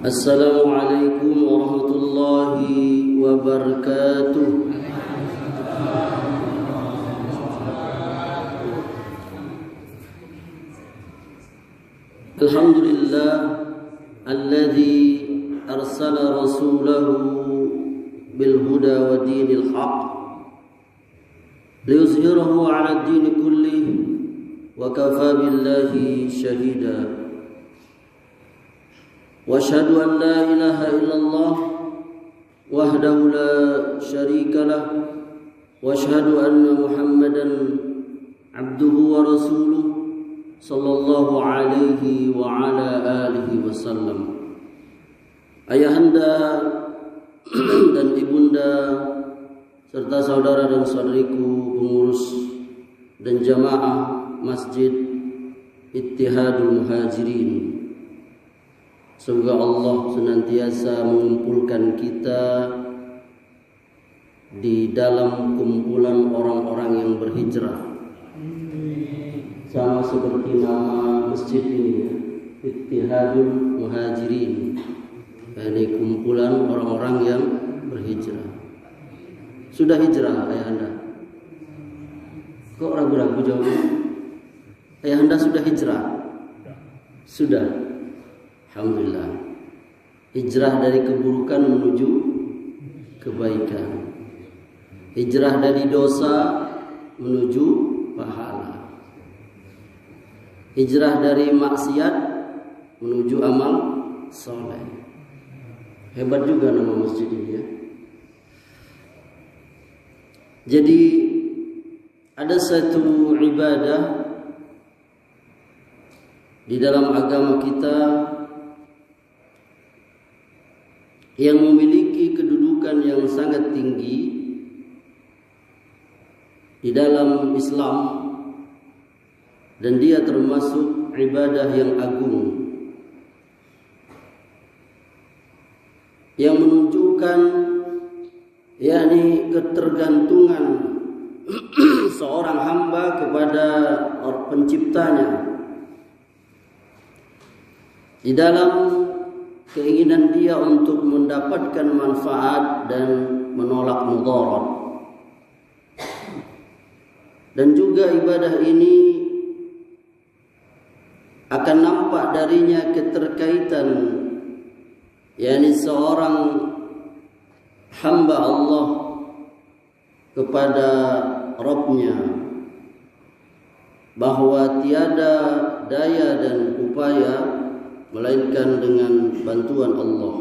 Assalamualaikum warahmatullahi wabarakatuh. Alhamdulillah alladzi arsala rasulahu bil huda wa dinil haq liyuzhirahu 'ala ad-din kullih wa kafa billahi shahida. Wa asyhadu an la ilaha illallah wahdahu la syarika lah wa asyhadu anna Muhammadan abduhu wa rasuluh sallallahu alaihi wa ala alihi wasallam. Ayahanda dan ibunda serta saudara dan saudariku pengurus dan jamaah Masjid Ittihadul Muhajirin, semoga Allah senantiasa mengumpulkan kita di dalam kumpulan orang-orang yang berhijrah. Sama seperti nama masjid ini ya, Ittihadul Muhajirin, yakni kumpulan orang-orang yang berhijrah. Sudah hijrah ayah anda? Kok ragu-ragu jawabnya? Ayah anda sudah hijrah? Sudah. Alhamdulillah. Hijrah dari keburukan menuju kebaikan. Hijrah dari dosa menuju pahala. Hijrah dari maksiat menuju amal soleh. Hebat juga nama masjid ini ya. Jadi ada satu ibadah di dalam agama kita yang memiliki kedudukan yang sangat tinggi di dalam Islam, dan dia termasuk ibadah yang agung yang menunjukkan yakni ketergantungan seorang hamba kepada penciptanya di dalam keinginan dia untuk mendapatkan manfaat dan menolak mudarat. Dan juga ibadah ini akan nampak darinya keterkaitan yakni seorang hamba Allah kepada Rabb-Nya, bahwa tiada daya dan upaya melainkan dengan bantuan Allah.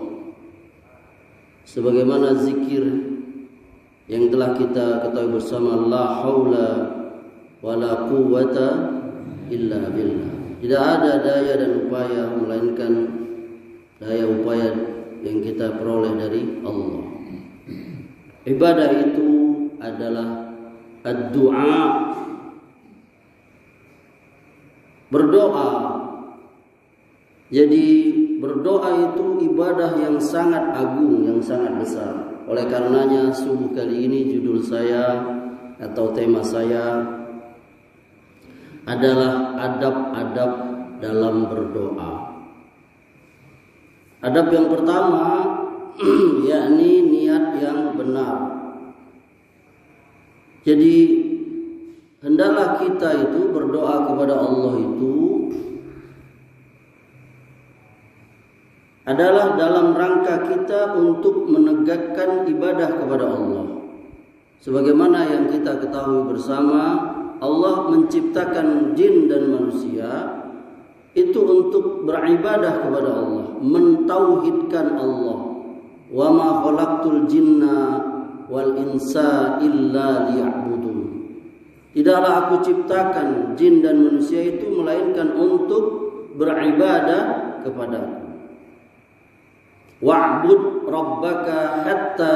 Sebagaimana zikir yang telah kita ketahui bersama, la haula wala quwwata illa billah. Tidak ada daya dan upaya melainkan daya upaya yang kita peroleh dari Allah. Ibadah itu adalah ad-du'a, berdoa. Jadi berdoa itu ibadah yang sangat agung, yang sangat besar. Oleh karenanya subuh kali ini judul saya atau tema saya adalah adab-adab dalam berdoa. Adab yang pertama yakni niat yang benar. Jadi hendaklah kita itu berdoa kepada Allah itu adalah dalam rangka kita untuk menegakkan ibadah kepada Allah. Sebagaimana yang kita ketahui bersama, Allah menciptakan jin dan manusia itu untuk beribadah kepada Allah, mentauhidkan Allah. Wa ma khalaqtul jinna wal insa illa liya'budun. Tidaklah aku ciptakan jin dan manusia itu melainkan untuk beribadah kepadaku. Wa'bud rabbaka hatta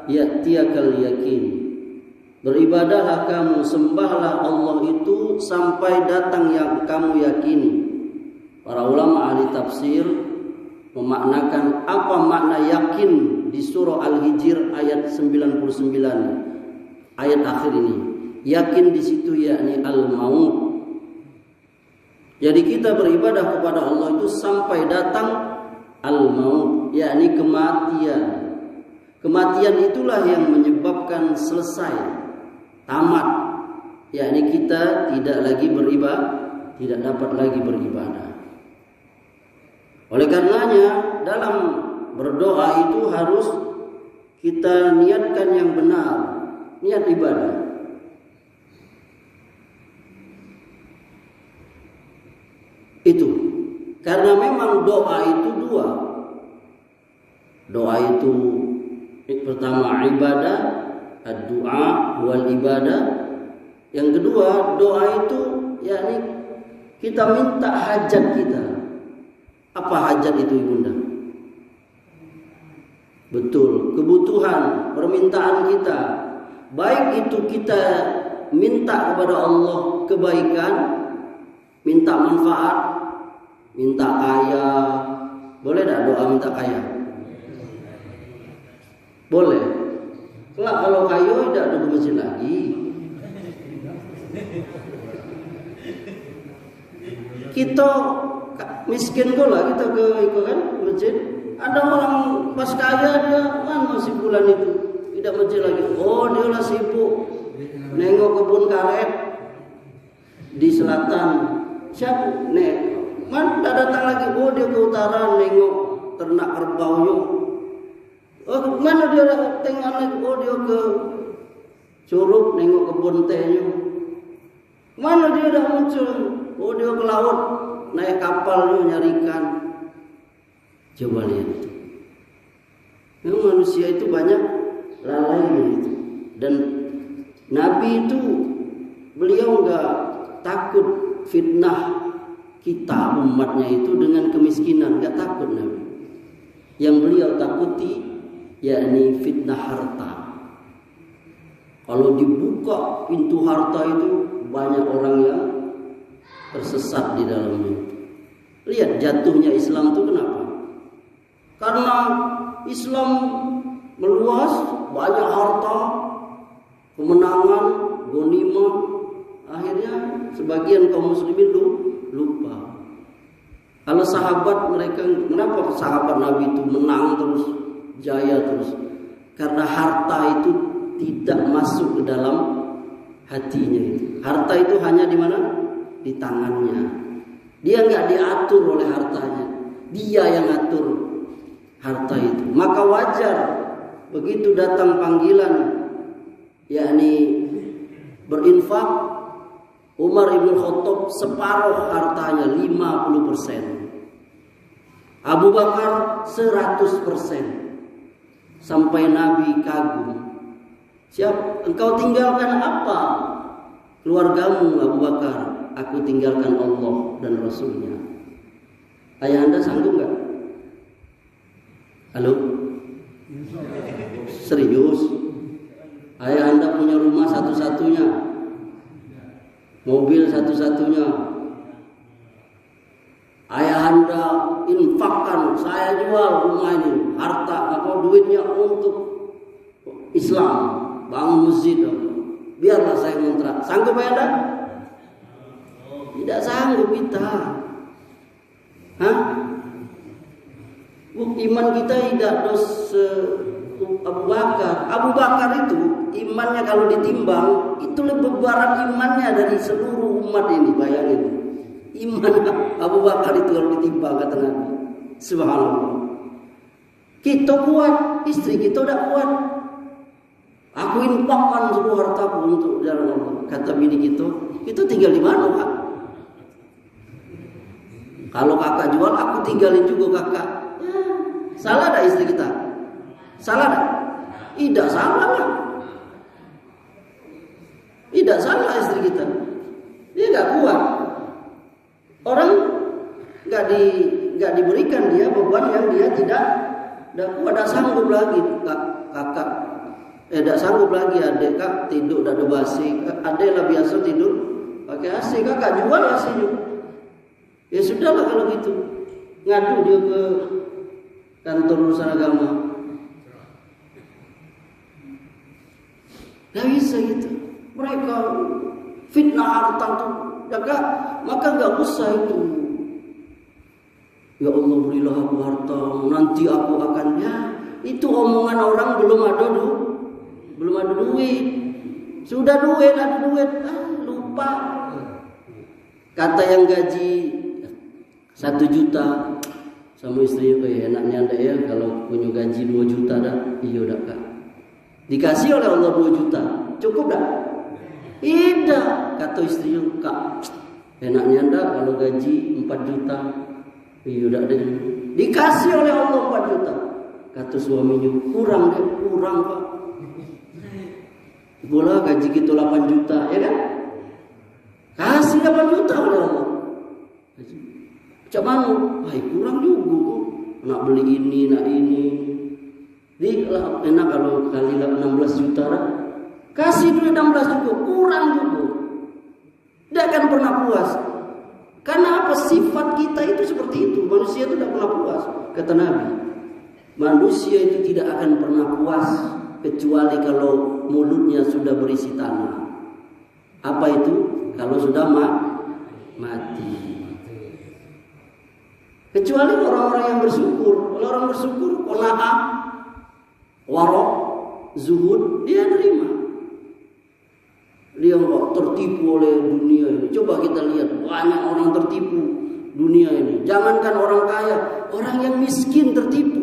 ya'tiyakal yakin. Beribadahlah kamu, sembahlah Allah itu sampai datang yang kamu yakini. Para ulama ahli tafsir memaknakan apa makna yakin di surah Al-Hijr ayat 99, ayat akhir ini. Yakin di situ yakni al-maut. Jadi kita beribadah kepada Allah itu sampai datang al-maut, yakni kematian. Kematian itulah yang menyebabkan selesai, tamat, yakni kita tidak lagi beribadah, tidak dapat lagi beribadah. Oleh karenanya dalam berdoa itu harus kita niatkan yang benar, niat ibadah. Itu karena memang doa itu dua. Doa itu pertama ibadah, ad-du'a wal ibadah. Yang kedua doa itu yakni kita minta hajat kita. Apa hajat itu ibunda? Betul, kebutuhan, permintaan kita. Baik itu kita minta kepada Allah kebaikan, minta manfaat, minta kaya. Boleh tak doa minta kaya? Boleh. Kelak kalau kaya tidak ada masjid lagi. Kita miskin pula kita ke kan masjid. Ada orang pas kaya dia mana si bulan itu tidak masjid lagi. Oh dia lah sibuk nengok kebun karet di selatan. Siapa? Nek, mana datang lagi? Oh dia ke utara nengok ternak kerbaunya. Oh mana dia tengok lagi? Oh dia ke Curug nengok kebun tehnya. Mana dia dah muncul? Oh dia ke laut naik kapalnya nyari ikan. Coba lihat. Memang manusia itu banyak lalainya itu. Dan Nabi itu beliau enggak takut fitnah kita umatnya itu dengan kemiskinan, enggak takut Nabi. Yang beliau takuti yakni fitnah harta. Kalau dibuka pintu harta itu banyak orang yang tersesat di dalamnya. Lihat jatuhnya Islam itu kenapa? Karena Islam meluas, banyak harta, kemenangan, ghanimah. Akhirnya sebagian kaum muslimin lupa. Kalau sahabat mereka, kenapa sahabat Nabi itu menang terus, jaya terus? Karena harta itu tidak masuk ke dalam hatinya itu. Harta itu hanya di mana? Di tangannya. Dia nggak diatur oleh hartanya. Dia yang atur harta itu. Maka wajar begitu datang panggilan yakni berinfak, Umar ibn Khattab separuh hartanya 50%. Abu Bakar 100%. Sampai Nabi kagum. Siap, engkau tinggalkan apa? Keluargamu Abu Bakar. Aku tinggalkan Allah dan Rasulnya. Ayah anda sanggup nggak? Halo? Serius? Ayah anda punya rumah satu-satunya, mobil satu-satunya. Ayah anda infakkan, saya jual rumah ini, harta atau duitnya untuk Islam, bangun masjid. Biarlah saya ngontrak. Sanggup ayah anda? Tidak sanggup kita. Hah? Iman kita tidak Abu Bakar. Abu Bakar itu imannya kalau ditimbang itu lebih berat imannya dari seluruh umat ini. Bayangin iman Abu Bakar itu kalau ditimbang kata Nabi. Subhanallah. Kita kuat, istri kita udah kuat. Aku infakkan seluruh hartaku untuk jalan Allah. Kata bini kita tinggal di mana Kak? Kalau kakak jual, aku tinggalin juga kakak. Salah tak istri kita? Salah tak? Tidak salah lah. Tidak salah istri kita. Dia nggak kuat. Orang nggak diberikan dia beban yang dia tidak kuat, tidak sanggup lagi kakak. Tidak sanggup lagi adik kak tidur tidak ada basi. Adik lah biasa tidur pakai AC, kakak jual AC juga. Ya sudahlah kalau gitu. Ngadu dia ke kantor urusan agama. Gak bisa gitu. Mereka fitnah harta tuh jaga, maka gak usah itu. Ya Allah berilah aku harta, nanti aku akan itu omongan orang belum ada duit. Sudah duit, ada duit, lupa. Kata yang gaji 1 juta sama istri, enaknya anda ya kalau punya gaji 2 juta dah. Iya udah Kak. Dikasih oleh Allah 2 juta, cukup dah? Tidak, kata istri Kak. Enaknya anda kalau gaji 4 juta. Iya udah deh. Dikasih oleh Allah 4 juta. Kata suaminya, kurang Pak. Bola gaji kita 8 juta, ya kan? Kasih 8 juta oleh Allah. Macam mana? Kurang juga. Nak beli ini, nak ini. Enak kalau kali 16 juta lah. Kasih duit 16 juga, kurang juga. Tidak akan pernah puas. Karena apa? Sifat kita itu seperti itu. Manusia itu tidak pernah puas. Kata Nabi, manusia itu tidak akan pernah puas kecuali kalau mulutnya sudah berisi tanah. Apa itu? Kalau sudah mati. Kecuali orang-orang yang bersyukur. Kalau orang bersyukur, qanaah, warok, zuhud, dia terima. Dia enggak tertipu oleh dunia ini. Coba kita lihat, banyak orang tertipu dunia ini. Jangankan orang kaya, orang yang miskin tertipu.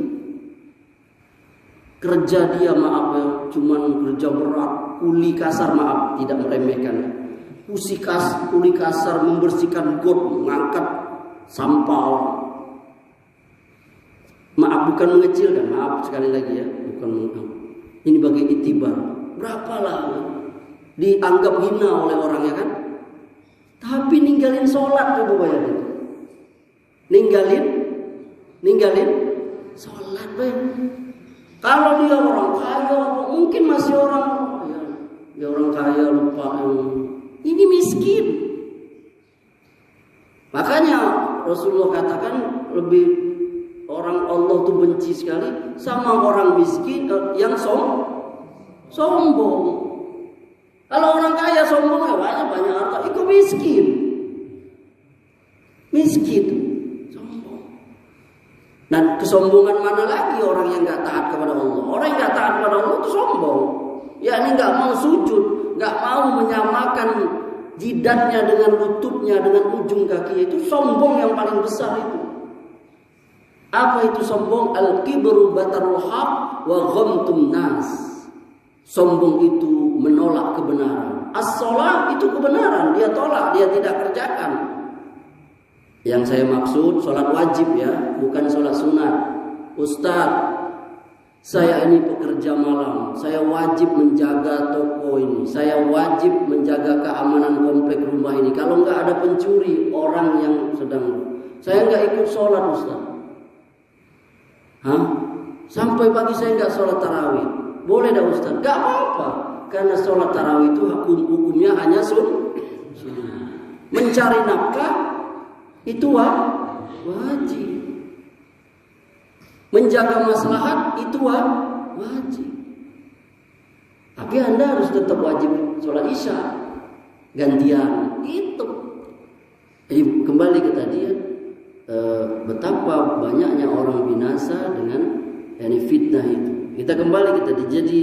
Kerja dia cuman kerja berat, kuli kasar, tidak meremehkan. Kuli kasar membersihkan got, mengangkat sampah. Bukan mengecilkan, sekali lagi ya, bukan. Ini bagi itibar. Berapalah dianggap hina oleh orang, ya kan? Tapi ninggalin sholat, coba bayangin. Ninggalin sholat, Kalau dia orang kaya, mungkin masih orang kaya lupa. Ini miskin. Makanya Rasulullah katakan lebih orang Allah tuh benci sekali sama orang miskin yang sombong. Kalau orang kaya sombong banyak harta, itu miskin. Sombong. Dan kesombongan mana lagi orang yang nggak taat kepada Allah? Orang yang nggak taat kepada Allah itu sombong. Ini nggak mau sujud, nggak mau menyamakan jidatnya dengan lututnya, dengan ujung kaki, itu sombong yang paling besar itu. Apa itu sombong? Al-kibru batarul haq wa ghamtun nas. Sombong itu menolak kebenaran. As-shalah itu kebenaran, dia tolak, dia tidak kerjakan. Yang saya maksud sholat wajib ya, bukan sholat sunat. Ustaz, saya ini pekerja malam, saya wajib menjaga toko ini, saya wajib menjaga keamanan komplek rumah ini. Kalau nggak ada pencuri, orang yang sedang, saya nggak ikut sholat Ustaz. Sampai pagi saya nggak sholat tarawih. Boleh dah Ustaz? Nggak apa-apa, karena sholat tarawih itu hukumnya hanya sunnah. Mencari nafkah itu wajib. Menjaga maslahat itu wajib. Tapi Anda harus tetap wajib sholat isya gantian itu. Jadi kembali ke tadi ya, betapa banyaknya orang binasa dengan fitnah itu. Kita kembali ke tadi. Jadi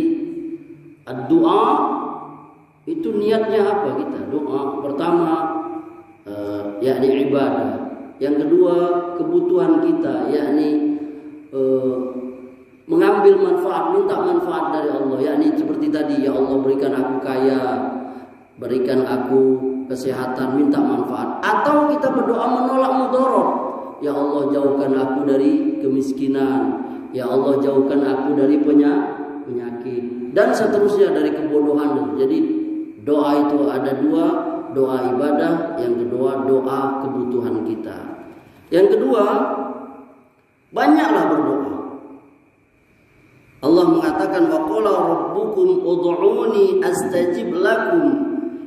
doa itu niatnya apa kita? Doa pertama yakni ibadah. Yang kedua kebutuhan kita, yakni mengambil manfaat, minta manfaat dari Allah, yakni seperti tadi, ya Allah berikan aku kaya, berikan aku kesehatan, minta manfaat. Atau kita berdoa menolak mudarat, ya Allah jauhkan aku dari kemiskinan, ya Allah jauhkan aku dari penyakit, dan seterusnya dari kebodohan. Jadi doa itu ada dua, doa ibadah, yang kedua doa kebutuhan kita. Yang kedua, banyaklah berdoa. Allah mengatakan wa qala rabbukum ud'uni astajib lakum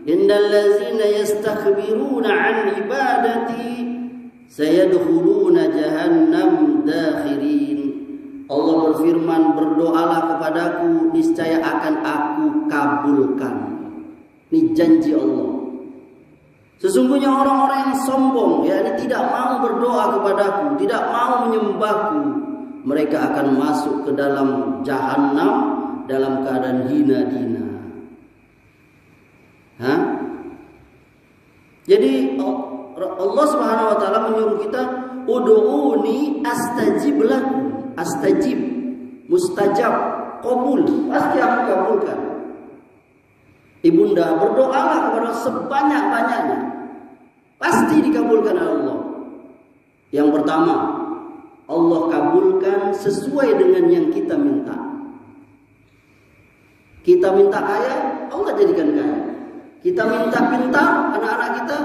innal ladzina yastakbiruna 'an ibadati sayadkhuluna jahannam dakhirin. Allah berfirman, berdoalah kepadaku, niscaya akan aku kabulkan. Ini janji Allah. Sesungguhnya orang-orang yang sombong, yakni tidak mau berdoa kepadaku, tidak mau menyembahku, mereka akan masuk ke dalam jahanam dalam keadaan hina-hina. Jadi Allah Subhanahu wa taala menyuruh kita, ud'uni astajib lakum. Astajib, mustajab, qabul, pasti aku kabulkan. Ibunda, berdoalah kepada sebanyak-banyaknya, pasti dikabulkan oleh Allah. Yang pertama, Allah kabulkan sesuai dengan yang kita minta. Kita minta kaya, Allah jadikan kaya. Kita minta pintar, anak-anak kita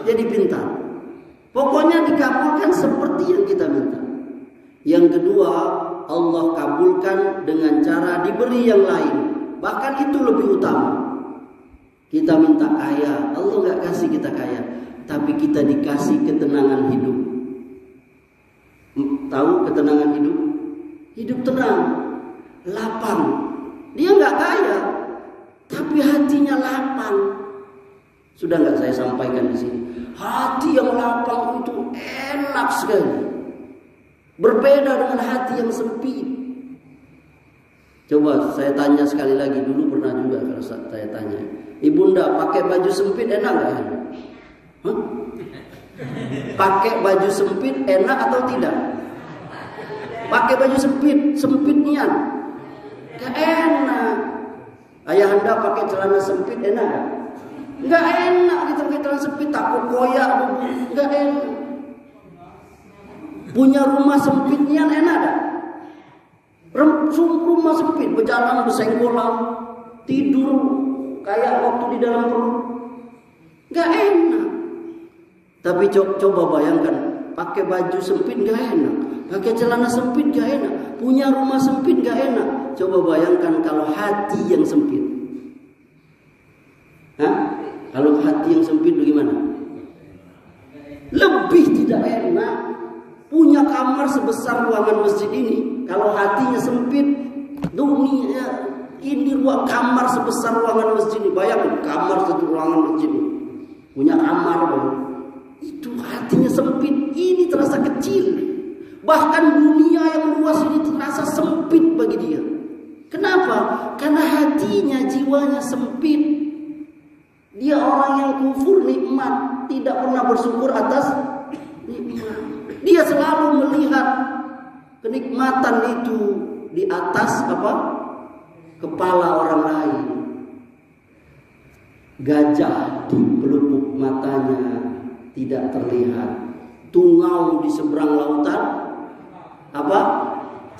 jadi pintar. Pokoknya dikabulkan seperti yang kita minta. Yang kedua, Allah kabulkan dengan cara diberi yang lain. Bahkan itu lebih utama. Kita minta kaya, Allah nggak kasih kita kaya, tapi kita dikasih ketenangan hidup. Tahu ketenangan hidup? Hidup tenang, lapang. Dia nggak kaya, tapi hatinya lapang. Sudah nggak saya sampaikan di sini? Hati yang lapang itu enak sekali. Berbeda dengan hati yang sempit. Coba saya tanya sekali lagi, dulu pernah juga kalau saya tanya, Ibunda pakai baju sempit enak nggak? Pakai baju sempit enak atau tidak? Pakai baju sempit nian, gak enak. Ayahanda pakai celana sempit enak gak? Gak enak kita pakai celana sempit, takut koyak, gak enak. Punya rumah sempit nian enak gak? Rumah sempit, berjalan bersenggolan, tidur kayak waktu di dalam perut, gak enak. Tapi coba bayangkan, pakai baju sempit gak enak, pakai celana sempit gak enak, punya rumah sempit gak enak. Coba bayangkan kalau hati yang sempit. Kalau hati yang sempit bagaimana? Lebih tidak enak. Punya kamar sebesar ruangan masjid ini, kalau hatinya sempit, dunia ini ruang kamar sebesar ruangan masjid ini. Bayangkan kamar satu ruangan masjid ini, punya kamar, itu hatinya sempit, ini terasa kecil. Bahkan dunia yang luas ini terasa sempit bagi dia. Kenapa? Karena hatinya, jiwanya sempit. Dia orang yang kufur nikmat, tidak pernah bersyukur atas nikmat. Dia selalu melihat kenikmatan itu di atas kepala orang lain. Gajah di pelupuk matanya tidak terlihat. Tungau di seberang lautan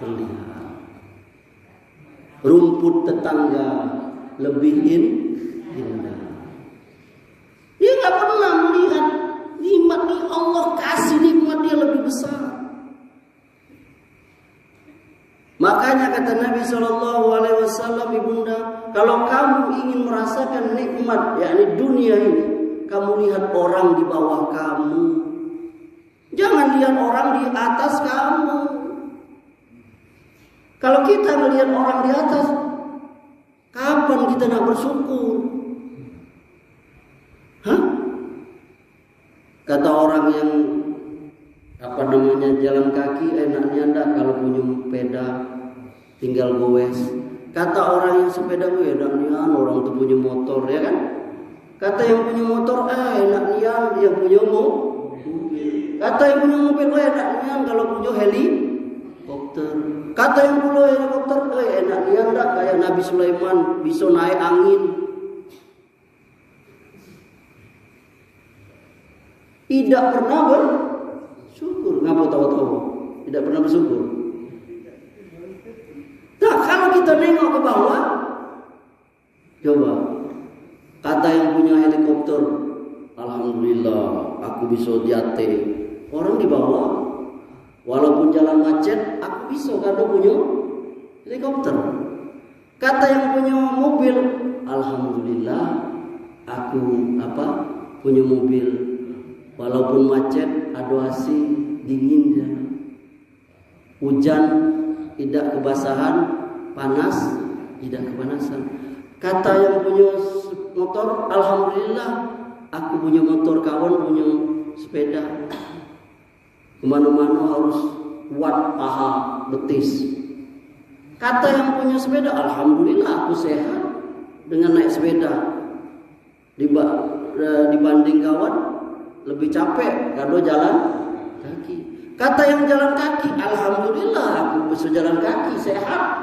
terlihat. Rumput tetangga lebih indah. Dia nggak pernah melihat nikmat yang Allah kasih, nikmat dia lebih besar. Makanya kata Nabi SAW, Ibunda, kalau kamu ingin merasakan nikmat, yakni dunia ini, kamu lihat orang di bawah kamu. Jangan lihat orang di atas kamu. Kalau kita melihat orang di atas, kapan kita nak bersyukur? Kata orang yang jalan kaki, enaknya ndak kalau punya sepeda tinggal goes. Kata orang yang sepeda gue enaknya orang tuh punya motor, ya kan? Kata yang punya motor enaknya dia punya mobil. Kata yang punya mobil enaknya kalau punya helikopter. Kata yang punya helikopter enaknya ndak kayak Nabi Sulaiman bisa naik angin. Tidak pernah bersyukur. Ngapa tahu-tahu? Tidak pernah bersyukur. Nah, kalau kita nengok ke bawah, coba. Kata yang punya helikopter, alhamdulillah, aku bisa diate. Orang di bawah, walaupun jalan macet, aku bisa karena punya helikopter. Kata yang punya mobil, alhamdulillah, aku punya mobil. Walaupun macet, ada AC, dingin ya. Hujan, tidak kebasahan, panas, tidak kepanasan. Kata yang punya motor, alhamdulillah, Aku punya motor, kawan punya sepeda. Kemana-mana harus kuat paha betis. Kata yang punya sepeda, alhamdulillah aku sehat dengan naik sepeda. Dibanding kawan lebih capek kalau jalan kaki. Kata yang jalan kaki, alhamdulillah aku bisa jalan kaki sehat.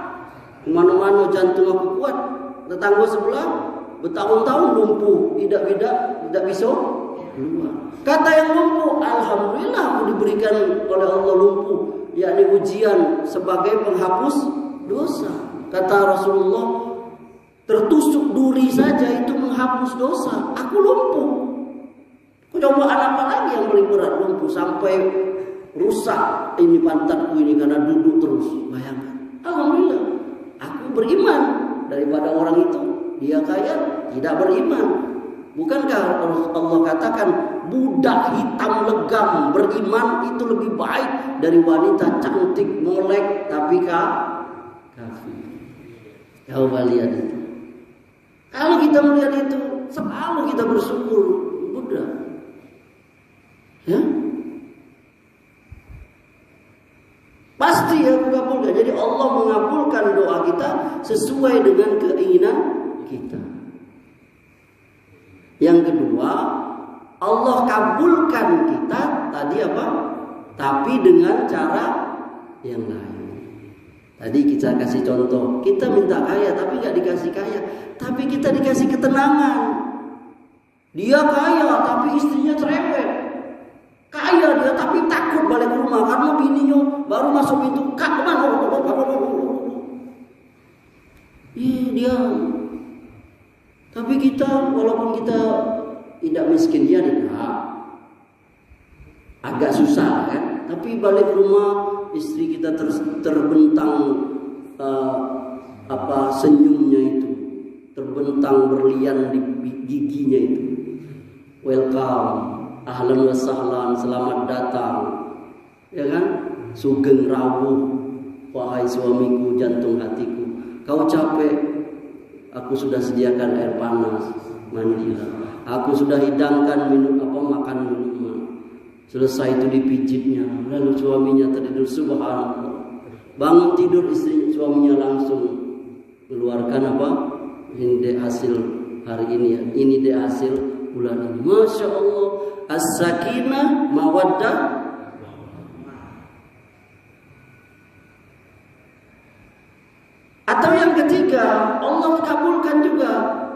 Kemana-mana jantung aku kuat. Tetangga sebelah bertahun-tahun lumpuh, tidak bisa keluar. Kata yang lumpuh, alhamdulillah aku diberikan oleh Allah lumpuh, yakni ujian sebagai penghapus dosa. Kata Rasulullah, tertusuk duri saja itu menghapus dosa. Aku lumpuh. Cobaan apa lagi yang paling berat? Lumpuh sampai rusak ini pantatku ini karena duduk terus. Bayangkan. Alhamdulillah, aku beriman daripada orang itu. Dia kaya, tidak beriman. Bukankah Allah katakan budak hitam legam beriman itu lebih baik dari wanita cantik molek tapi kafir. Coba lihat itu. Kalau kita melihat itu, selalu kita bersyukur. Buddha. Ya? Pasti aku kabulkan. Jadi Allah mengabulkan doa kita sesuai dengan keinginan kita. Yang kedua, Allah kabulkan kita tadi apa? Tapi dengan cara yang lain. Tadi kita kasih contoh, kita minta kaya tapi nggak dikasih kaya, tapi kita dikasih ketenangan. Dia kaya tapi istrinya cerewet. Kaya dia tapi takut balik ke rumah karena bininya baru masuk pintu, "Kak, kemana?" Dia. Tapi kita walaupun kita tidak miskin, dia tidak. Agak susah kan? Tapi balik rumah istri kita terbentang senyumnya itu, terbentang berlian di giginya itu. Welcome, ahlan wa sahlan, selamat datang. Ya kan? Sugeng rawuh, wahai suamiku, jantung hatiku. Kau capek, aku sudah sediakan air panas, mandilah. Aku sudah hidangkan makan minuman. Selesai itu dipijitnya, lalu suaminya tertidur, subhanallah. Bangun tidur istrinya, suaminya langsung keluarkan ini deh hasil hari ini ya. Ini deh hasil bulan ini. Masya Allah, as-sakinah mawaddah. Atau yang ketiga, Allah kabulkan juga,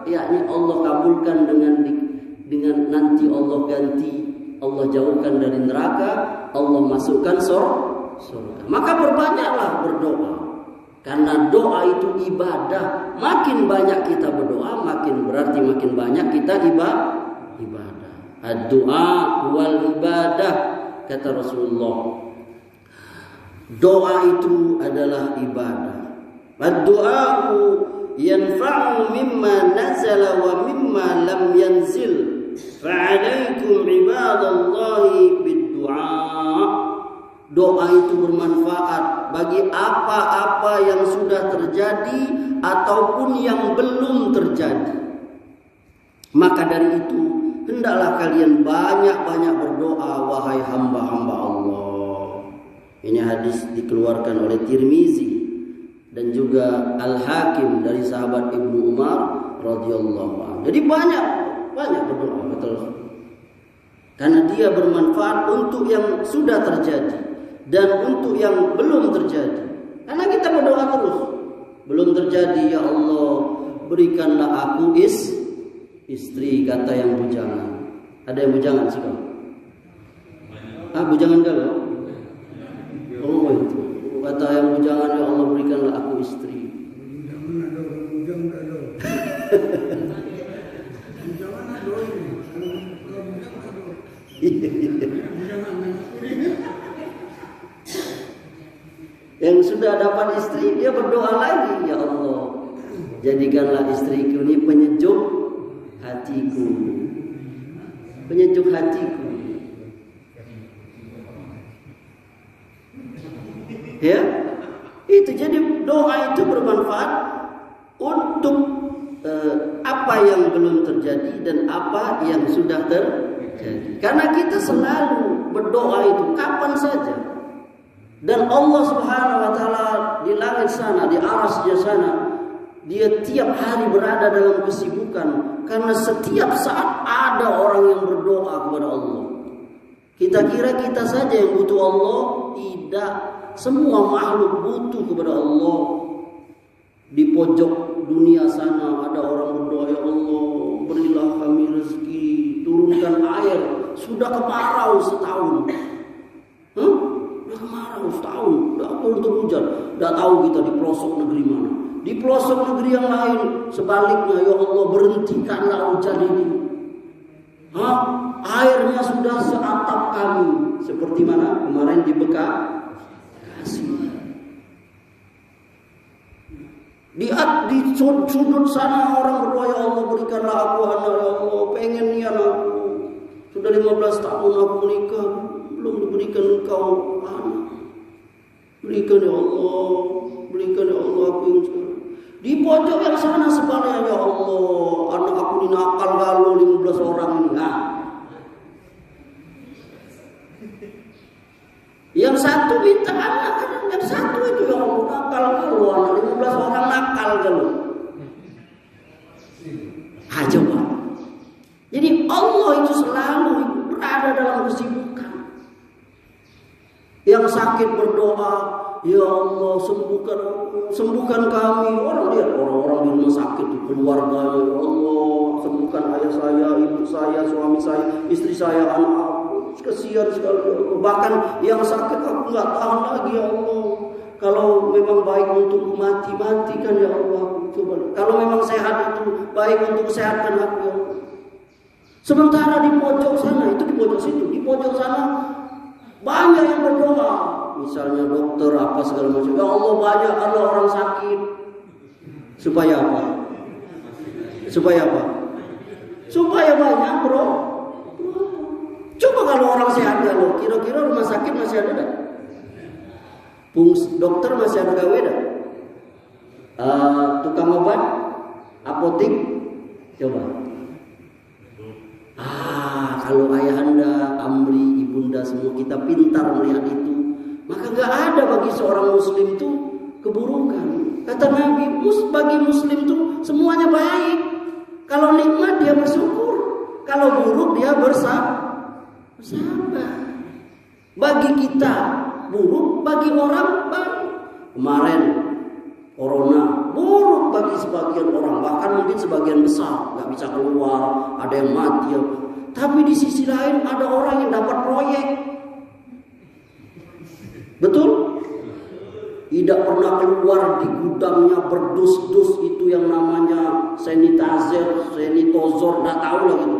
yakni Allah kabulkan dengan nanti Allah ganti, Allah jauhkan dari neraka, Allah masukkan surga. Maka berbanyaklah berdoa. Karena doa itu ibadah. Makin banyak kita berdoa, makin berarti makin banyak kita ibadah. Ad-du'a wal ibadah, kata Rasulullah. Doa itu adalah ibadah. Ad-du'a'u yanfa'u mimma nazala wa mimma lam yanzil. Fa'alaikum ibadallahi bid-du'a. Doa itu bermanfaat bagi apa-apa yang sudah terjadi ataupun yang belum terjadi. Maka dari itu, hendaklah kalian banyak-banyak berdoa, wahai hamba-hamba Allah. Ini hadis dikeluarkan oleh Tirmizi dan juga Al-Hakim dari sahabat Ibnu Umar radhiyallahu anhu. Jadi banyak berdoa, betul. Karena dia bermanfaat untuk yang sudah terjadi dan untuk yang belum terjadi. Karena kita berdoa terus. Belum terjadi, ya Allah, berikanlah aku istri, kata yang bujangan. Ada yang bujangan sih kamu? Bujangan kalau? Oh itu. Kata yang bujangan, ya Allah, berikanlah aku istri. Yang sudah dapat istri, dia berdoa lagi, ya Allah, jadikanlah istriku ini penyejuk hatiku. Penyejuk hatiku. Ya, itu jadi doa itu bermanfaat untuk apa apa yang belum terjadi dan apa yang sudah terjadi. Karena kita selalu berdoa itu kapan saja. Dan Allah Subhanahu wa taala di langit sana, di arasnya sana, dia tiap hari berada dalam kesibukan karena setiap saat ada orang yang berdoa kepada Allah. Kita kira kita saja yang butuh Allah, tidak. Semua makhluk butuh kepada Allah. Di pojok dunia sana ada orang berdoa, ya Allah, berilah kami rezeki, turunkan air. Sudah kemarau setahun. Sudah kemarau setahun, sudah turun hujan. Tidak tahu kita di pelosok negeri mana. Di pelosok negeri yang lain sebaliknya, ya Allah, berhentikanlah hujan ini. Airnya sudah seatap kami. Seperti mana kemarin di Bekasi. Di sudut sana orang berdoa, ya Allah, berikanlah aku anak, ya Allah, pengen nih anakku. Sudah 15 tahun aku menikah, belum diberikan engkau anak. Berikan ya Allah, berikan ya Allah aku yang sekarang. Di pojok yang sana sebaliknya, ya Allah, anak aku ini nakal galau 15 orang ini. Yang satu minta anak, yang satu itu ya Allah nakal galau, anak 15 orang nakal galau. Coba. Jadi Allah itu selalu berada dalam kesibukan. Yang sakit berdoa, ya Allah sembuhkan kami. Orang lihat orang-orang di rumah sakit, di keluarganya, ya Allah sembuhkan ayah saya, ibu saya, suami saya, istri saya, anak aku. Kesian sekali ya Allah. Bahkan yang sakit aku nggak tahan lagi ya Allah. Kalau memang baik untuk mati-matikan ya Allah. Coba. Kalau memang sehat itu baik untuk sehatkan aku ya Allah. Sementara di pojok sana, itu di pojok situ, di pojok sana banyak yang berdoa. Misalnya dokter apa segala macam. Ya Allah, banyak kalau orang sakit. Supaya apa? Supaya apa? Supaya banyak bro. Coba kalau orang sehat ya lo, kira-kira rumah sakit masih ada tak? Dokter masih ada gawe tak? Tukang obat, apotik, coba. Kalau ayahanda, amri, ibunda semua kita pintar melihat itu, maka nggak ada bagi seorang muslim itu keburukan. Kata Nabi, bagi muslim itu semuanya baik. Kalau nikmat dia bersyukur, kalau buruk dia bersabar. Bagi kita buruk, bagi orang baik. Kemarin corona buruk bagi sebagian orang, bahkan mungkin sebagian besar nggak bisa keluar, ada yang mati. Tapi di sisi lain ada orang yang dapat proyek. Betul? Tidak pernah keluar di gudangnya berdus-dus itu yang namanya sanitizer, nggak tahu lah gitu.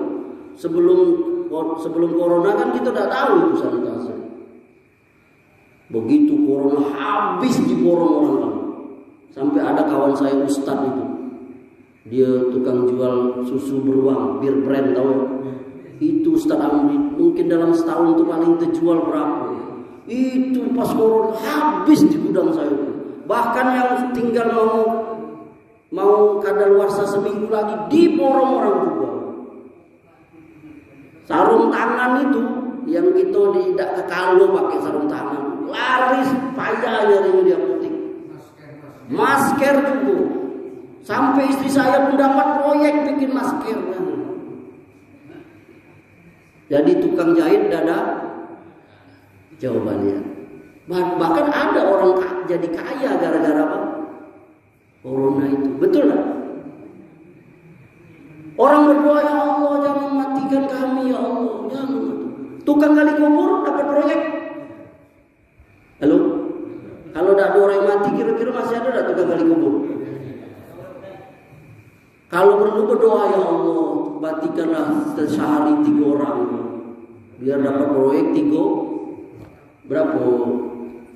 Sebelum corona kan kita nggak tahu itu sanitizer. Begitu corona habis diborong orang. Sampai ada kawan saya ustadz itu, dia tukang jual susu beruang, bir brand tahu ya? Itu Ustadz Amri, mungkin dalam setahun itu paling terjual berapa? Itu pas corona habis di gudang saya. Bahkan yang tinggal mau kadaluarsa seminggu lagi diborong orang juga. Sarung tangan itu yang kita tidak ke kalau pakai sarung tangan, laris payah nyarinya di apotek. Masker juga. Sampai istri saya pun dapat proyek bikin masker. Jadi tukang jahit dada. Coba lihat. Bahkan ada orang jadi kaya gara-gara apa? Corona itu. Betul lah. Orang berdoa, ya Allah jangan matikan kami ya Allah. Jangan. Tukang gali kubur dapat proyek. Halo? Kalau tidak ada orang yang mati, kira-kira masih ada tak tukang gali kubur? Kalau perlu berdoa, ya Allah, matikanlah sehari 3 orang, biar dapat proyek 3. Berapa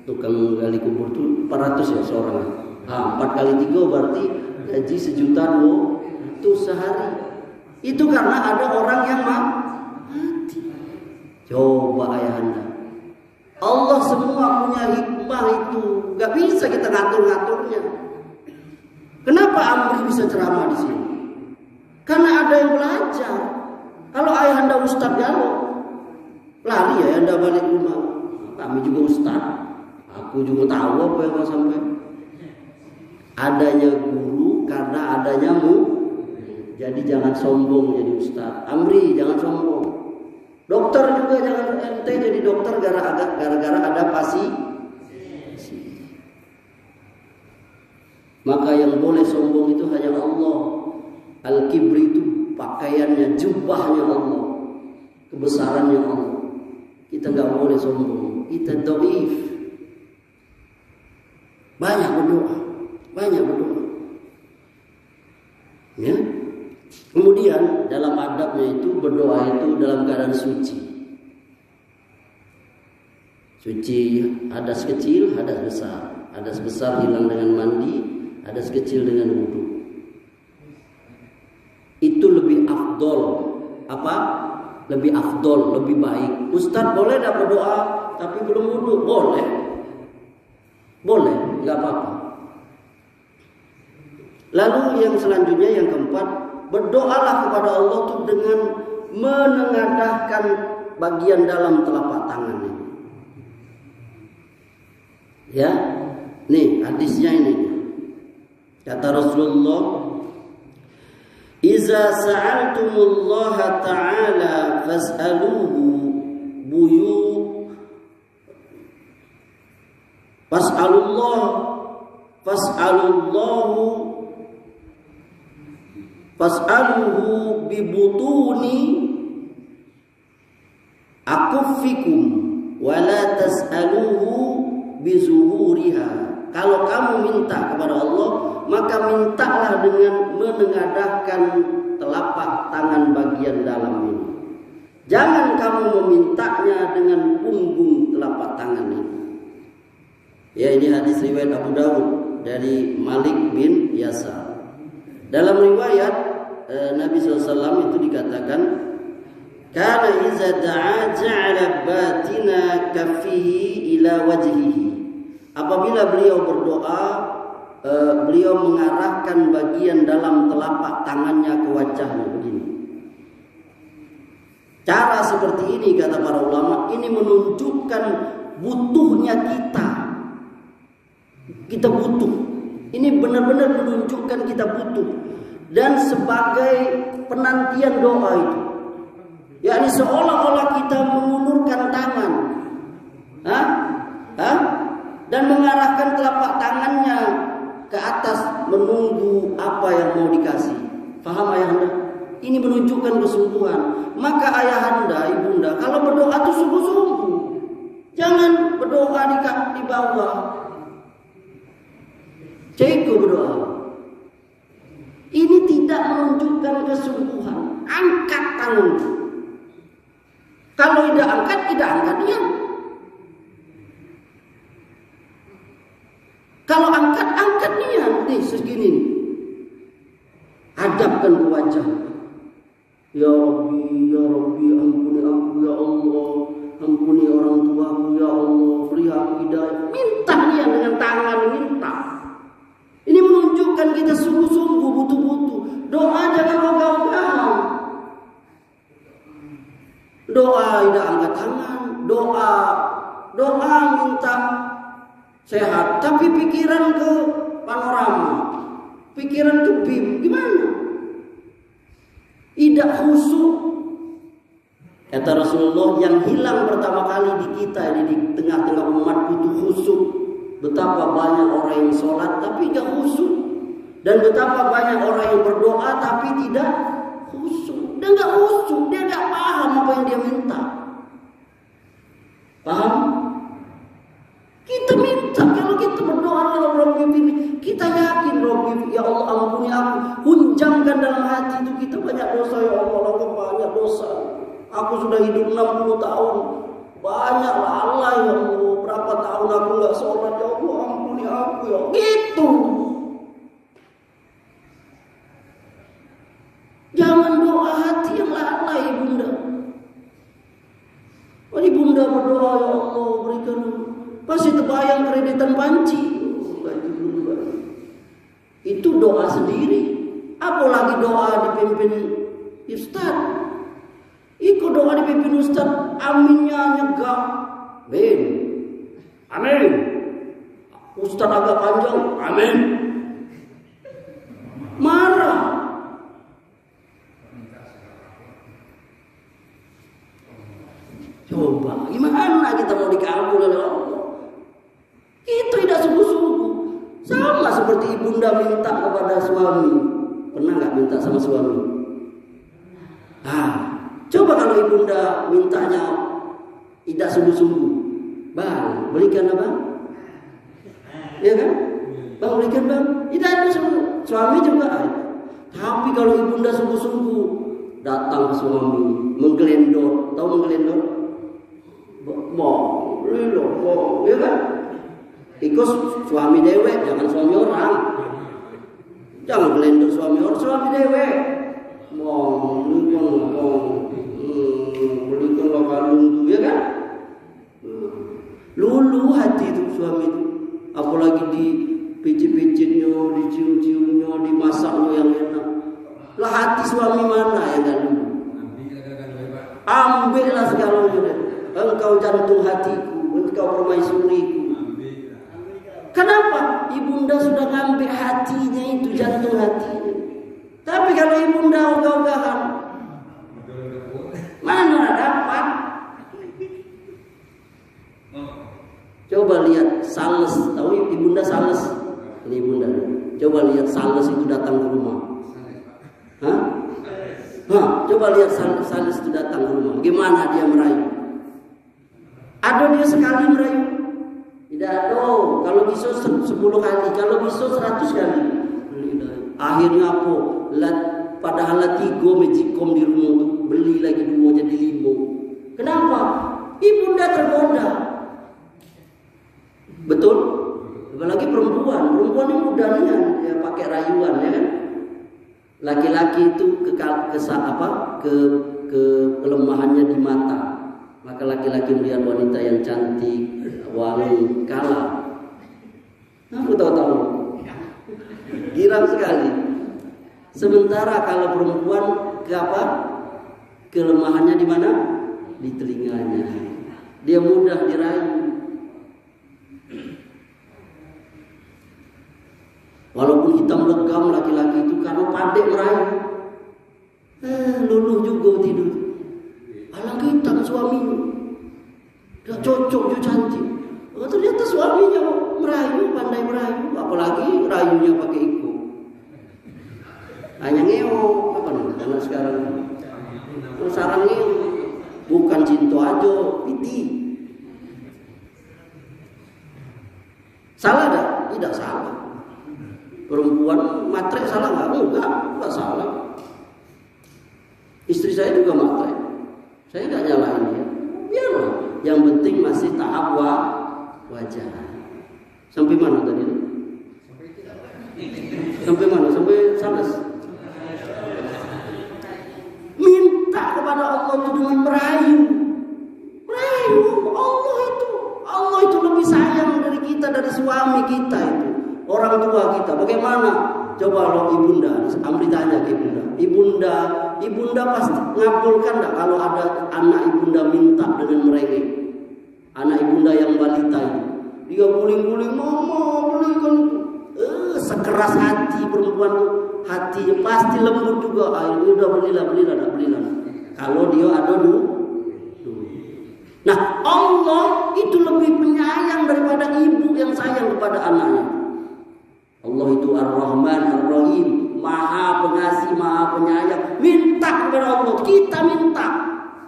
tukang gali kubur itu? 400 ya seorang. 4 kali 3 berarti gaji 1,2 juta itu sehari. Itu karena ada orang yang mati. Coba ayahanda. Allah semua punya hikmah itu, gak bisa kita ngatur-ngaturnya. Kenapa Amri bisa ceramah di sini? Karena ada yang belajar. Kalau ayahanda ustaz galau, lari ya anda balik rumah. Kami juga ustaz. Aku juga tahu apa yang mau sampai. Adanya guru karena adanya Jadi jangan sombong jadi ustaz. Amri jangan sombong. Dokter juga jangan ente jadi dokter gara-gara ada pasi. Maka yang boleh sombong itu hanya Allah. Al-kibri itu pakaiannya, jubahnya Allah, kebesarannya Allah. Kita nggak boleh sombong. Kita dhaif. Banyak berdoa. Ya. Kemudian dalam adabnya itu berdoa itu dalam keadaan suci. Suci, hadas kecil, hadas besar. Hadas besar hilang dengan mandi, hadas kecil dengan wudu. Itu lebih afdol. Apa? Lebih afdol, lebih baik. Ustaz boleh tak berdoa tapi belum wudu? Boleh, enggak apa-apa. Lalu yang selanjutnya yang keempat, berdoalah kepada Allah itu dengan menengadahkan bagian dalam telapak tangan ini. Ya, nih hadisnya ini. Kata Rasulullah, "Iza sa'altumullaha ta'ala fas'aluhu fas'aluhu bibutuni akuffikum wala tas'aluhu bizuhuriha." Kalau kamu minta kepada Allah, maka mintalah dengan menengadahkan telapak tangan bagian dalam ini. Jangan kamu memintanya dengan punggung telapak tangan ini. Ya, ini hadis riwayat Abu Dawud dari Malik bin Yasar. Dalam riwayat Nabi SAW itu dikatakan, "Kana iza da'a ja'ala batina kaffihi ila wajhihi." Apabila beliau berdoa, beliau mengarahkan bagian dalam telapak tangannya ke wajahnya begini. Cara seperti ini kata para ulama, ini menunjukkan butuhnya kita. Kita butuh. Ini benar-benar menunjukkan kita butuh. Dan sebagai penantian doa itu, yakni seolah-olah kita mengulurkan tangan, dan mengarahkan telapak tangannya ke atas menunggu apa yang mau dikasih. Faham ayahanda? Ini menunjukkan kesungguhan. Maka ayahanda, ibunda, kalau berdoa itu sungguh-sungguh. Jangan berdoa di bawah. Ceko berdoa. Ini tidak menunjukkan kesungguhan. Angkat tangan. Kalau tidak angkat niat. Kalau angkat niat. Nih segini nih. Hadapkan ke wajah. Ya Rabbi, ampuni aku ya Allah. Ampuni orang tuaku ya Allah. Beri aku hidayah. Minta niat dengan tangan, minta. Ini menunjukkan kita sungguh-sungguh butuh-butuh. Doa jangan ogah-ogahan. Doa tidak angkat tangan. Doa minta sehat. Tapi pikiran ke panorama. Pikiran ke BIM. Gimana? Tidak khusyuk. Kata Rasulullah, yang hilang pertama kali di kita, di tengah-tengah umat itu khusyuk. Betapa banyak orang yang sholat tapi tidak khusyuk. Dan betapa banyak orang yang berdoa tapi tidak khusyuk. Dia tidak khusyuk, dia tidak paham apa yang dia minta. Paham? Kita minta, kalau kita berdoa dalam Rabbi ini, kita yakin Rabbi, ya Allah ampuni aku. Hunjamkan dalam hati itu kita banyak dosa ya Allah, aku banyak dosa. Aku sudah hidup 60 tahun. Banyak lalai ya Allah. Berapa tahun aku gak sholat ya Allah, ampuni aku ya. Gitu. Jangan doa hati yang lalai bunda. Ini bunda berdoa ya Allah berikan. Pasti terbayang kreditan panci. Itu doa sendiri. Apalagi doa dipimpin Ustaz. Ikut doa dipimpin Ustaz, aminnya nyegah. Amin. Amin. Ustaz agak panjang. Amin. Marah. Coba, gimana kita mau dikabul oleh Allah? Itu tidak sungguh-sungguh. Sama seperti ibunda minta kepada suami. Pernah nggak minta sama suami? Coba kalau ibunda mintanya tidak sungguh-sungguh. Bang, belikan apa? Ya kan? Bang, belikan bang. Tidak ada sungguh. Suami juga ada. Tapi kalau ibunda sungguh-sungguh, datang ke suami, menggelendor. Tahu menggelendor? Bong, ya kan? Ikut suami dewek, jangan suami orang. Jangan gelendor suami orang, suami dewek. Belikan lo kalung tuh, ya kan? Lulu hati itu suami itu. Apalagi dipicit-picitnya, dicium-ciumnya, dimasaknya yang enak. Lah hati suami mana yang gak lulu? Ambillah segalanya. Engkau jantung hatiku, engkau permaisuriku. Kenapa? Ibunda sudah ngambil hatinya itu, jantung hatinya. Tapi kalau ibunda ogah-ogahan, mana dapat? Coba lihat Sales, tahu ibunda Sales? Ini ibunda. Coba lihat Sales itu datang ke rumah. Coba lihat Sales itu datang ke rumah. Gimana dia merayu? Ada dia sekali merayu? Tidak ada. Kalau bisa 10 kali, kalau bisa 100 kali. Akhirnya apa? Padahal 3 mejikom di rumah itu, beli lagi 2 jadi 5. Kenapa? Ibunda tergoda. Betul? Apalagi perempuan ini mudah nian, ya pakai rayuan, ya kan? Laki-laki itu kelemahannya di mata. Maka laki-laki melihat wanita yang cantik, wangi, kalah. Aku tahu. Girang sekali. Sementara kalau perempuan kelemahannya di mana? Di telinganya. Dia mudah dirayu. Walaupun hitam legam laki-laki itu karena pandai merayu. Luluh juga tidur. Alang hitam suaminya. Dia cocok, dia cantik. Ternyata suaminya merayu, pandai merayu. Apalagi rayunya pakai iko. Hanya ngeo, apa nih? Karena sekarang sarang ngeo. Bukan cinta aja, piti. Salah tak? Tidak salah. Perempuan matre salah nggak? Enggak salah. Istri saya juga matre. Saya nggak nyalain dia. Biarlah. Yang penting masih tahap wajar. Sampai mana tadi? Sampai mana? Sampai Sales. Minta kepada Allah itu dengan merayu. Allah itu lebih sayang dari kita, dari suami kita itu. Orang tua kita. Bagaimana? Coba lo ibunda, ambil tanya ke ibunda. Ibunda pasti ngabulkan tak kalau ada anak ibunda minta dengan merengek. Anak ibunda yang balita itu, dia guling-guling, mama belikan. Sekeras hati perempuan itu, hatinya pasti lembut juga. Udah belilah. Kalau dia ada dulu. Nah, Allah itu lebih penyayang daripada ibu yang sayang kepada anaknya. Allah itu Ar-Rahman Ar-Rahim, Maha Pengasih, Maha Penyayang. Minta kepada Allah, kita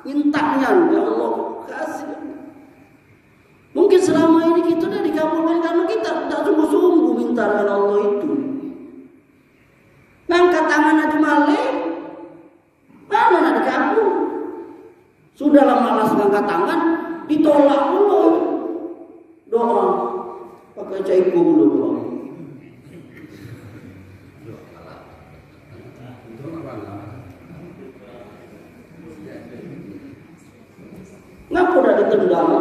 mintanya, ya Allah kasih. Mungkin selama ini kita sudah dikabulkan karena kita tidak sungguh-sungguh minta kepada Allah itu. Ngangkat tangan aja malah, mana nak dikabul? Sudahlah malas ngangkat tangan, ditolak dulu. Doa pakai caiku dulu doa. Ngapa udah ditendang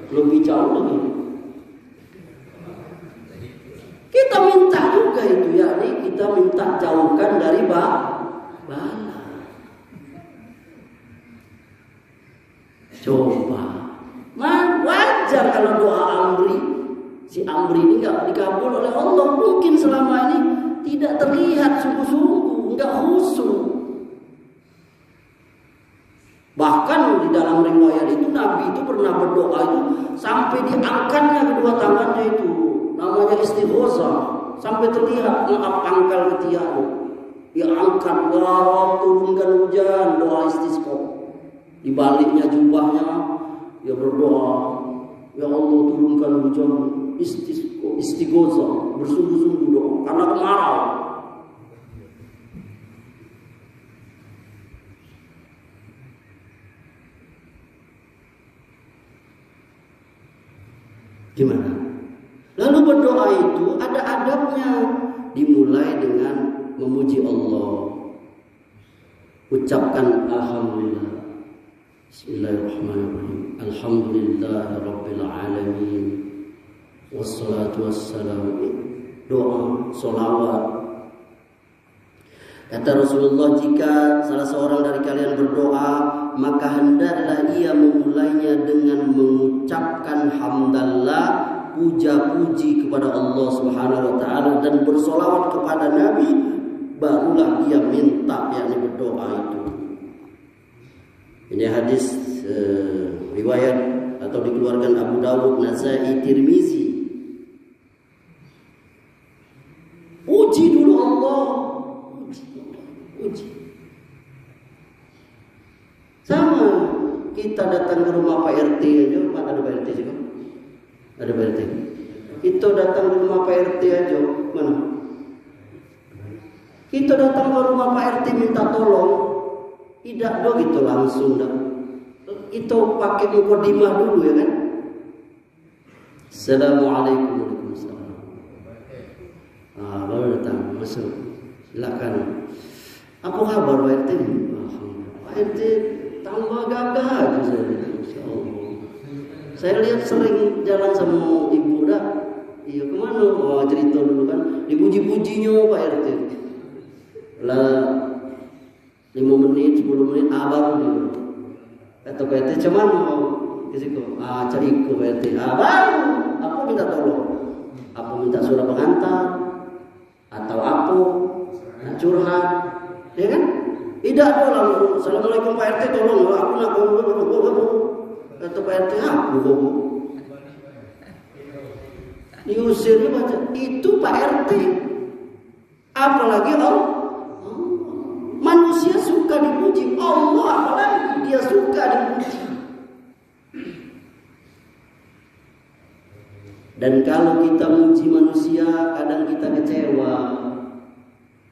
lebih jauh lagi. Kita minta juga juga itu, yakni kita minta jauhkan dari bala. Coba, wajar kalau doa Amri, si Amri ini nggak dikabul oleh Allah. Mungkin selama ini tidak terlihat sungguh-sungguh, nggak khusyuk. Bahkan di dalam riwayat itu Nabi itu pernah berdoa itu sampai diangkatnya kedua tangannya itu, namanya istighosah, sampai terlihat pangkal ketiaknya. Dia angkat, ya Rabb turunkan hujan, doa istisqa. Di baliknya jubahnya dia berdoa, ya Allah turunkan hujan, istighosah, bersungguh-sungguh doa karena kemarau. Gimana? Lalu berdoa itu ada adabnya. Dimulai dengan memuji Allah. Ucapkan alhamdulillah. Bismillahirrahmanirrahim. Alhamdulillahirabbil alamin. Wassalatu wassalamu. Doa, sholawat. Kata Rasulullah, jika salah seorang dari kalian berdoa, maka hendaklah ia memulainya dengan mengucapkan hamdalillah, puja-puji kepada Allah Subhanahu wa taala dan bersolawat kepada Nabi, barulah ia minta, yakni berdoa itu. Ini hadis riwayat atau dikeluarkan Abu Dawud, Nasai, Tirmizi. Puji dulu Allah. Puji. Sama kita datang ke rumah Pak RT aja, Pak ada Pak RT juga? Ada Pak RT. Kita datang ke rumah Pak RT aja, mana? Kita datang ke rumah Pak RT minta tolong, tidak dong gitu langsung dah. Itu pakai mukadimah dulu ya kan? Assalamualaikum warahmatullahi wabarakatuh. Baru datang masuk, silakan. Apa kabar Pak RT? Pak RT tambah gagah aja saya. Insyaallah. Saya lihat sering jalan sama ibu dah. Iya kemana? Oh cerita dulu kan. Dipuji-pujinya Pak RT. Lah 5 menit, 10 menit baru dia. Kata Pak RT cuman mau ke situ. Cari ke Pak RT. Baru aku minta tolong. Aku minta surat pengantar atau aku curhat. Ya kan? Tidak tolong. Assalamualaikum Pak RT, tolong aku nak kata Pak RT aku diusirnya baca itu Pak RT. Apalagi Allah. Manusia suka dipuji, Allah apalagi dia suka dipuji. Dan kalau kita muji manusia, kadang kita kecewa.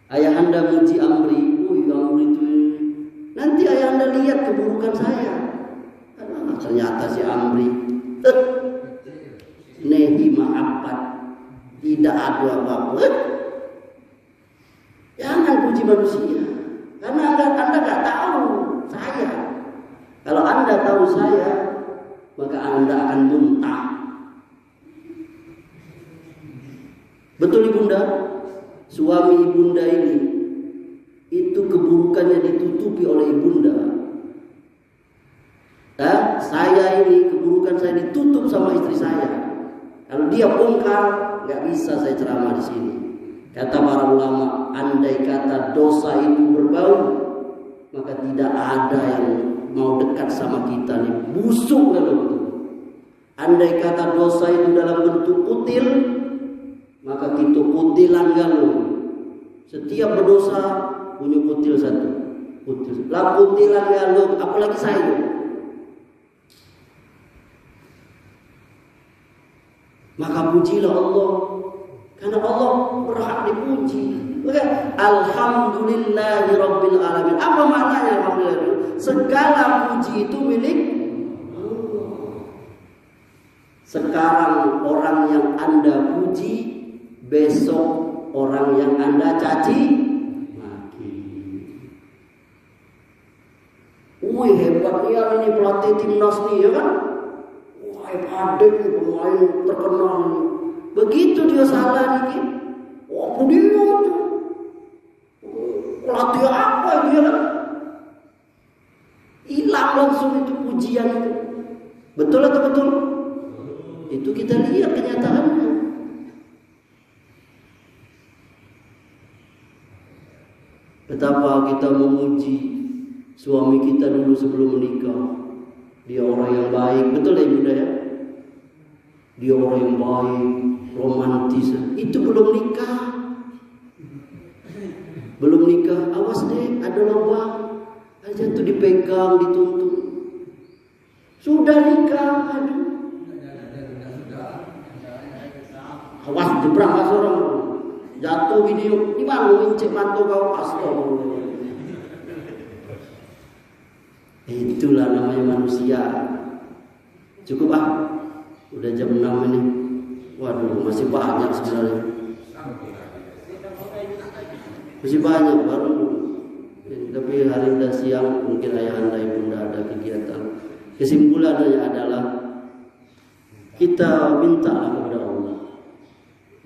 Ayahanda muji Amri, Amri itu nanti ayahanda lihat keburukan saya. Ternyata si Amri nehi ma'abat, tidak ada apa-apa. Jangan puji manusia, karena anda nggak tahu saya. Kalau anda tahu saya, maka anda akan muntah. Betul ibunda? Suami ibunda ini itu keburukannya ditutupi oleh ibunda. Saya ini keburukan saya ditutup sama istri saya. Kalau dia bongkar, nggak bisa saya ceramah di sini. Kata para ulama, andai kata dosa itu berbau, maka tidak ada yang mau dekat sama kita nih. Busuk kalau itu. Andai kata dosa itu dalam bentuk kutil, maka kita kutilan galuh. Setiap berdosa punya kutil satu. Kutil. Lah kutilan galuh, apalagi saya. Maka pujilah Allah, karena Allah berhak dipuji. Maka alhamdulillahirabbil alamin. Apa maknanya alhamdulillah? Segala puji itu milik Allah. Sekarang orang yang Anda puji, besok orang yang Anda caci maki. Wih hebatnya ini pelatih timnas nih ya kan? Hebat deh pemain terkenal. Begitu dia salah dikit, apa dia itu? Pelatih apa dia kan? Hilang langsung itu pujian itu. Betul atau betul? Itu kita lihat kenyataannya. Betapa kita memuji suami kita dulu sebelum menikah. Dia orang yang baik, betul ya Bunda ya? Dia orang yang baik, romantis. Itu belum nikah. Belum nikah, awas deh, ada lubang. Aja tuh dipegang, dituntun. Sudah nikah, aduh. Awas jebrang mas orang. Jatuh video, di mana ngincik mantu kau astagfirullah. Itulah namanya manusia. Cukup udah jam 6 ini. Waduh, masih banyak sebenarnya. Masih banyak baru. Tapi hari udah siang, mungkin ayah anda ibunda ada kegiatan. Kesimpulannya adalah kita minta kepada Allah.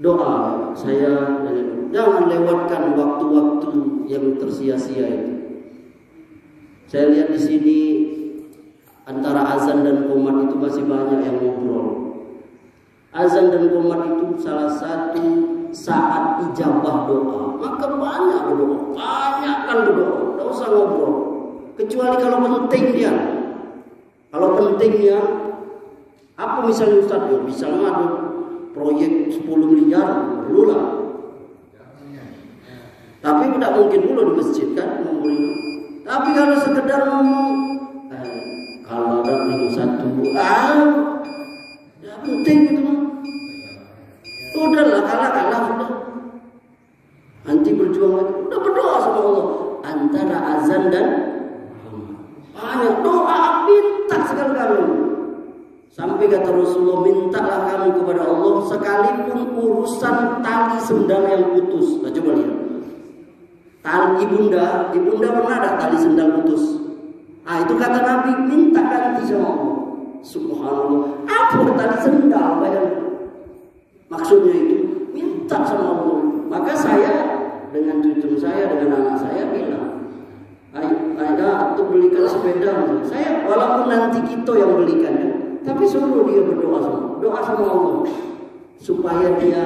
Doa saya, jangan lewatkan waktu-waktu yang tersia-sia itu. Saya lihat di sini antara azan dan qomat itu masih banyak yang ngobrol. Azan dan qomat itu salah satu saat ijabah doa. Maka banyak berdoa, banyakkan berdoa. Tidak usah ngobrol. Kecuali kalau penting dia. Kalau pentingnya, apa misalnya Ustaz? Ya, misalnya ada proyek 10 miliar, perlulah. Tapi tidak mungkin pula di masjid kan ngomongin. Tapi kalau sekedar ngomong, kalau ada minggu 1, ya penting itu. Udahlah, kalah sudah. Nanti berjuang lagi. Udah berdoa sama Allah. Antara azan dan banyak doa, minta sekali-kali. Sampai kata Rasulullah, mintalah kamu kepada Allah sekalipun urusan tali sendal yang putus. Nah, coba lihat. Tali ibunda pernah ada tali sendal putus. Itu kata Nabi, minta ganti sama Allah. Subhanallah. Apa tali sendal? Bayangkan. Maksudnya itu minta sama Allah. Maka saya dengan cucu saya, dengan anak saya bilang, ayah untuk belikan sepeda. Saya walaupun nanti kita yang belikannya, tapi suruh dia berdoa sama Allah supaya dia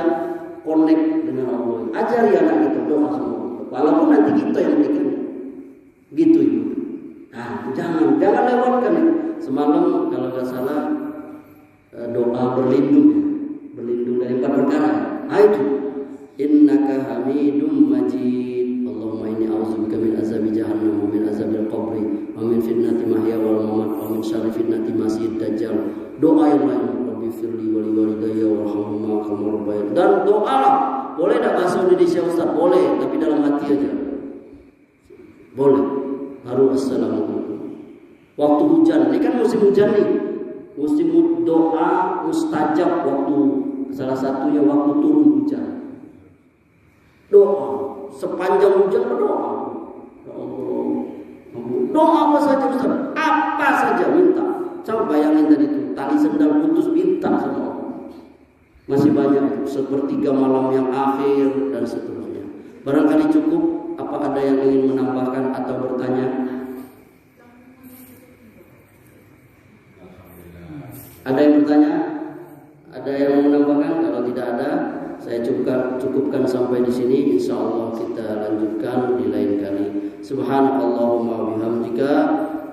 connect dengan Allah. Ajari anak kita doa sama Allah. Walaupun nanti kita yang belikan. Gitu ibu. Jangan lewatkan. Semalam kalau nggak salah doa berlindung dari 4 perkara. Itu innaka hamidum majid. Allahumma inni a'udzubika min azabi jahannam wa min azabil qabri wa min fitnati mahya wal mamat wa min syarri fitnati masiihid dajjal. Doa yang lain, Rabbi firli wa li walidayya warhamhuma kama rabbayani. Dan doa boleh tak bahasa Indonesia Ustaz? Boleh, tapi dalam hati aja. Boleh. Harus assalamualaikum. Waktu hujan, ini kan musim hujan nih. Musim doa mustajab waktu, salah satunya waktu turun hujan. Doa sepanjang hujan berdoa. Doa apa saja Ustaz? Apa saja minta. Coba bayangin tadi itu tali sendal putus, minta sama Allah. Masih banyak, sepertiga malam yang akhir dan seterusnya. Barangkali cukup. Apa ada yang ingin menambahkan atau bertanya? Ada yang bertanya? Ada yang menambahkan? Kalau tidak ada, saya cukupkan sampai di sini. Insya Allah kita lanjutkan di lain kali. Subhanakallahumma wa bihamdika,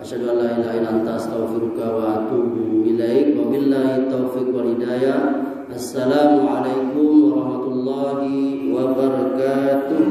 asyhadu an la ilaha illa anta, astaghfiruka wa atubu ilaik. Wabillahi taufiq wal hidayah. Assalamualaikum warahmatullahi wabarakatuh.